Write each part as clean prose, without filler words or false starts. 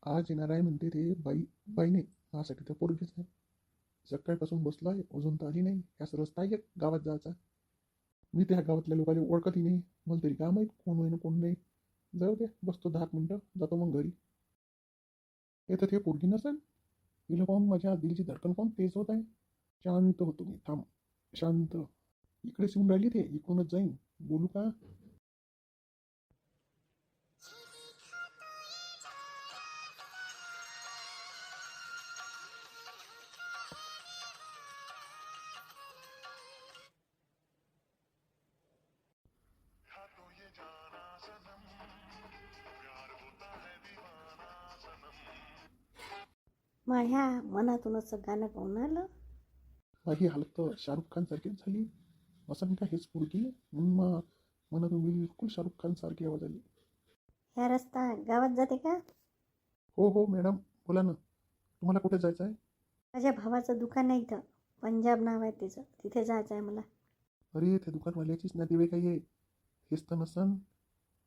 आज येणार आहे म्हणते रे बाई. बाई नाही, माझ्यासाठी तर पोरगीच नाही. सकाळपासून बसलाय, अजून तर आली नाही. याच रस्ता आहे एक गावात जायचा. मी त्या गावातल्या लोकांना ओळखतही नाही. मला तरी काय माहीत कोण होईन कोण नाही. जाऊ दे, बसतो 10 मिनिटं, जातो मग घरी. हे तर ते पोरगी नसेल. हिला पाहून माझ्या दिलची धडकन पाहून तेज होत आहे. शांत होतो मी, थांब. शांत. इकडेच येऊन राहिली ते, इकडूनच जाईन. बोलू का? माझ्या मनातून असं गाणं पाहून आलं. ही हालत तर शाहरुख खान सारखीच झाली. असं का हेच पोरगी म्हणून मनातून बिलकुल शाहरुख खान सारखी आवाज आली. ह्या रस्ता गावात जाते का? हो हो मॅडम, बोला ना. तुम्हाला कुठे जायचं आहे? माझ्या भावाचं दुकान आहे इथं, पंजाब नाव आहे तिचं, तिथे जायचं आहे मला. अरे त्या दुकानवाल्याचीच नातेवाईक आहे. हेच तर नसन.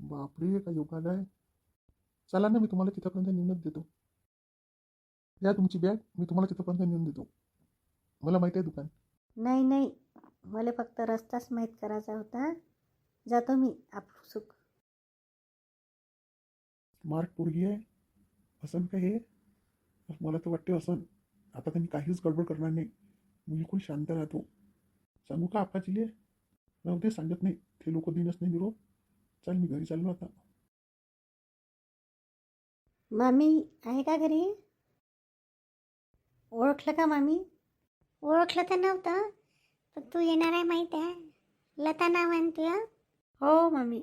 बापरे, का योगाला आहे. चला ना, मी तुम्हाला तिथपर्यंत नेऊनच देतो. या तुमची बॅग, मी तुम्हाला तिथपर्यंत नेऊन देतो. मला माहिती आहे दुकान. नाही नाही, मला फक्त रस्ताच माहीत करायचा होता. जातो मी आपसुक. स्मार्ट पोरगी आहे. असन का हे? मला तर वाटते असन. आता तर मी काहीच गडबड करणार नाही. बिलकुल शांत राहतो. सांगू का आप्पाजीले? राहू दे, सांगत नाही. ते लोक दिनच नाही निरोप. चल, मी घरी चाललो आता. मामी आहे का घरी? ओळखलं का मामी? ओळखलं तर नव्हतं, पण तू येणार आहे माहीत आहे. लता नाव आहे ना तुझं? हो मामी.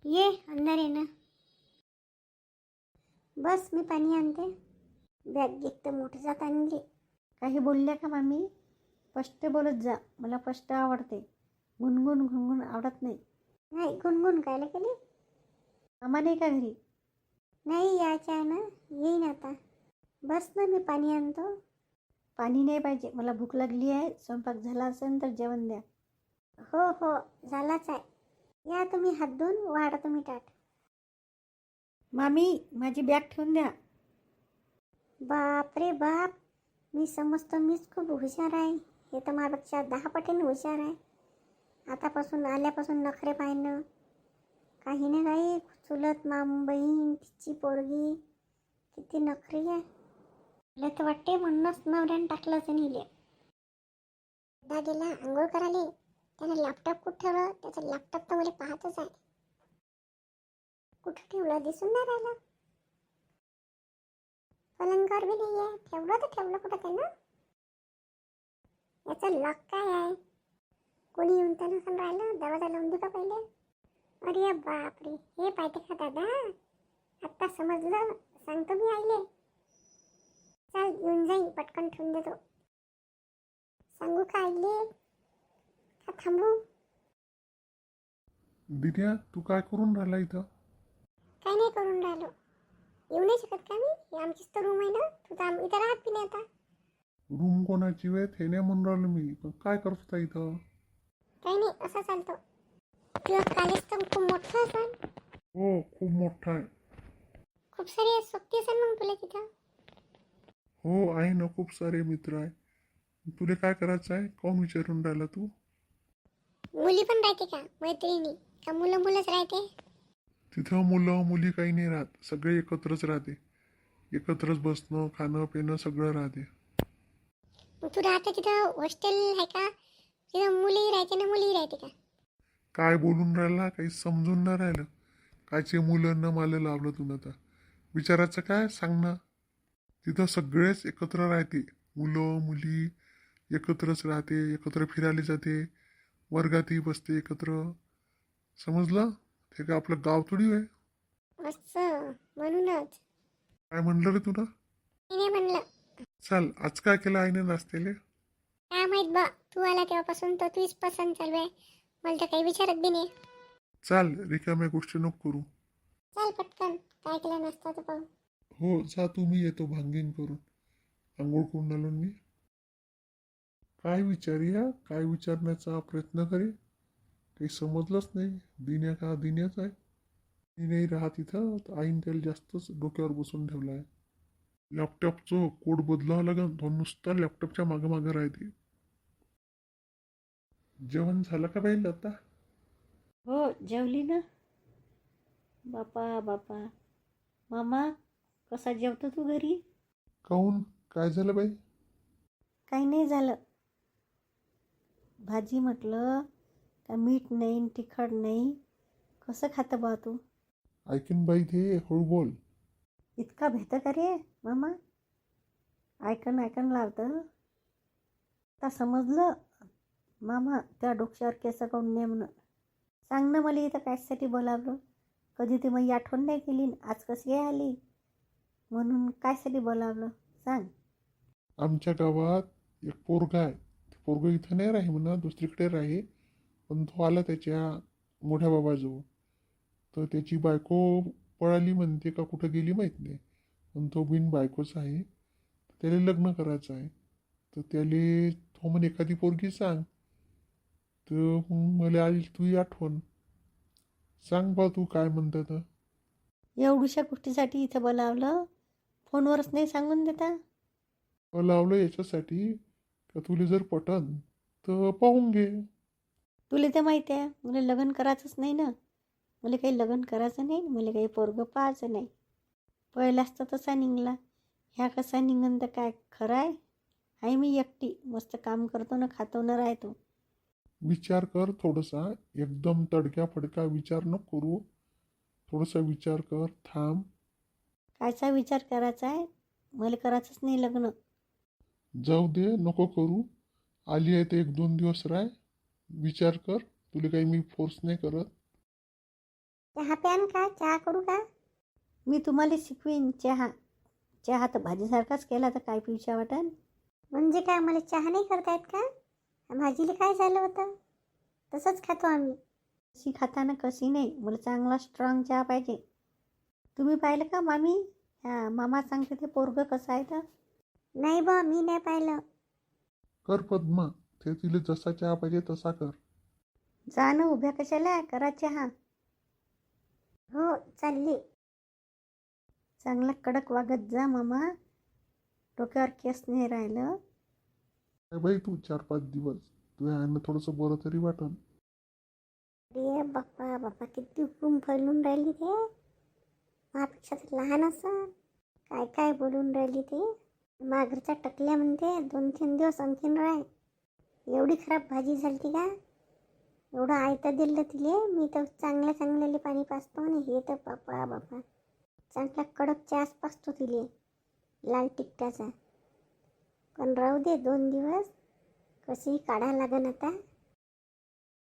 ये अंदर ये ना. बस मी पाणी आणते. बॅग एक तर मोठी जात आणली. काही बोलल्या का मामी? स्पष्ट बोलत जा, मला स्पष्ट आवडते. गुणगुण गुणगुण आवडत नाही. नाही, गुणगुण कायला केली? मामा नाही का घरी? नाही, यायचं आहे ना, येईन आता. बस ना, मी पाणी आणतो. पाणी नाही पाहिजे, मला भूक लागली आहे. स्वयंपाक झाला असेल तर जेवण द्या. हो हो, झालाच आहे. या तुम्ही हात धुवून वाढा तुम्ही ताट. मामी, माझी बॅग ठेवून द्या. बाप रे बाप, मी समजतो मीच खूप हुशार आहे. हे तर माझ्यापेक्षा 10 पटीने हुशार आहे. आतापासून आल्यापासून नखरे पाहिनं. काही ना काही चुलत माम बहीण, तिची पोरगी, किती नखरी आहे. मला तर वाटते म्हणूनच नवऱ्यानं टाकलं असं नेले. एकदा गेला आंघोळ करायला, त्यानं लॅपटॉप कुठं ठेवलं? त्याचं लॅपटॉप तर मला पाहतच आहे. कुठं ठेवलं दिसून नाही राहिलं. पलंगावर बी नाही आहे. ठेवलं तर ठेवलं कुठं त्यानं? याचं लॉक काय आहे? कोणी येऊन तर नसून राहिलं. दरवाजा लावून देऊ का पहिले? अरे बापरे, हे पाहिजे का दादा? आत्ता समजलं. सांगतो मी आईले. चल येऊन जाईन, पटकन ठेवून देतो. सांगू का आईले का थांबू? दिद्या, तू काय करून राहिला इथं? काय नाही करून राहिलो. येऊ नाही शकत का मी? ही आमचीच तर रूम आहे ना. तू तर इथं राहत बी नाही आता. रूम कोणाची वेळ हे नाही म्हणून राहिलो मी, पण काय करत होता इथं? काही नाही, असं चालतो. तुझं कॉलेज तर खूप मोठं असेल. हो, खूप मोठा आहे. खूप सारे सोबती असेल मग तुला तिथं. हो, आहे ना, खूप सारे मित्र आहे. तुला काय करायचं आहे? कोण विचारून राहिला तू? मुली पण राहते का मैत्रिणी? का मुलं मुलंच राहते? तिथं मुलं मुली काही नाही राहत. सगळे एकत्रच राहते. एकत्रच बसणं, खाणं पिणं सगळं राहते. मग तू राहते तिथं हॉस्टेल आहे का? तिथं मुलीही राहते ना मुलीही राहते का? काय बोलून राहिला? काही समजून नाही राहिलं. कायचे मुलांना मला लावलं तुला तर. विचारायचं काय? सांग ना. तिथं सगळेच एकत्र राहते. मुलं मुली एकत्रच राहते. एकत्र फिरायला जाते. वर्गातही बसते एकत्र. समजलं? ते काय आपलं गाव थोडी आहे. असं म्हणूनच. काय म्हणलं रे तुला? मी नाही म्हणलं. चल, आज काय केलं आईने नाश्त्याले? काय माहित बा, तू आला तेव्हापासून तर तुझीच पसंत चालू आहे. मला तर काही विचारत बी नाही. चाल, रिकाम्या गोष्टी नको करू. चल पटकन, काय केलं नसतं तर पाहू. हो, जा तू, मी येतो भांगीन करून. आंघोळ करून आलो मी. काय विचारूया? काय विचारण्याचा प्रयत्न करे? काही समजलंच नाही. दिन्या का दिन्याच आहे. मी नाही राहत इथं, तर आईन त्याला जास्तच डोक्यावर बसून ठेवला आहे. लॅपटॉपचं कोड बदलावं लागेल. तो नुसता लॅपटॉपच्या मागं मागं राहते. जेवण झालं का बाई आता? हो जेवली ना. बापा बापा. मामा कसा जेवतो तू घरी? काहून काय झालं बाई? काही नाही झालं. भाजी म्हटलं का मीठ नाही तिखट नाही, कसं खातं बा तू? ऐकीन बाई ते हळू बोल. इतका भेतं का रे मामा? ऐकन लावतं. आता समजलं मामा त्या डोक्यावर केस काढून ने म्हणून. सांग ना मला इथं कशासाठी बोलावलं? कधी ती माझी आठवण नाही केली न आज कशी काय आली? म्हणून कायसाठी बोलावलं सांग. आमच्या गावात एक पोरगा आहे. ते पोरगं इथं नाही राही म्हणा, दुसरीकडे राही. पण तो आला त्याच्या मोठ्या बाबाजवळ. तर त्याची बायको पळाली म्हणते का कुठं गेली माहीत नाही. पण तो बिन बायकोच आहे. त्याला लग्न करायचं आहे. तर त्याले तो म्हणे एखादी पोरगी सांग. तर मग मला आली तुझी आठवण. सांग बा तू काय म्हणतं तर. एवढ्याशा गोष्टीसाठी इथं बोलावलं, फोनवरच नाही सांगून देता? लावलं याच्यासाठी का तुला जर पटन तर पाहून घे. तुला तर माहिती आहे मला लग्न करायचंच नाही ना. मला काही लग्न करायचं नाही, मला काही पोरगं पाहायचं नाही. पहिलाच तर तसा निघला, ह्या कसा निघन तर काय खरं आहे? आहे मी एकटी, मस्त काम करतो ना, खातो ना राहतो. विचार कर थोडासा. एकदम तडक्या फडक्या विचार नको करू. थोडासा विचार कर, थांब. कायचा विचार करायचा आहे? मला करायचंच नाही लग्न. जाऊ दे, नको करू. आली आहे तर 1-2 दिवस राह. विचार कर. तुला काही मी फोर्स नाही करत. चहा प्यान का? चहा करू का? मी तुम्हाला शिकवीन चहा. चहा तर भाजीसारखाच केला तर काय पिऊशा वाटन? म्हणजे काय मला चहा नाही करता येत का? भाजीला काय झालं होतं? तसंच खातो आम्ही. कशी खाताना कशी नाही, मला चांगला स्ट्रॉंग चहा पाहिजे. तुम्ही पाहिलं का मामी? हा मामा सांगते ते पोरगं कसं आहे तर. नाही बा, मी नाही पाहिलं. कर पद्मा. ते तिला जसा चहा पाहिजे तसा कर. जा ना, उभ्या कशाला करा चहा. हो चालली. चांगला कडक वागत जा मामा, डोक्यावर केस नाही राहिलं. काय बाई तू 4-5 दिवस तुझ्या आईनं थोडंसं बरं तरी वाटन. अरे बाप्पा बाप्पा, किती हुकूम फैलून राहिली ते. माझ्यापेक्षा तर लहान असं काय काय बोलून राहिली ते. माघरच्या टकल्या म्हणते 2-3 दिवस आणखीन राय. एवढी खराब भाजी झाली का? एवढं आयतं दिलं तिले. मी तर चांगल्या चांगल्याले पाणी पाजतो आणि हे तर बापा बापा चांगला कडक चहाच पाजतो तिले, लाल तिखटाचा. पण राहू दे 2 दिवस, कशी काढा लागन आता.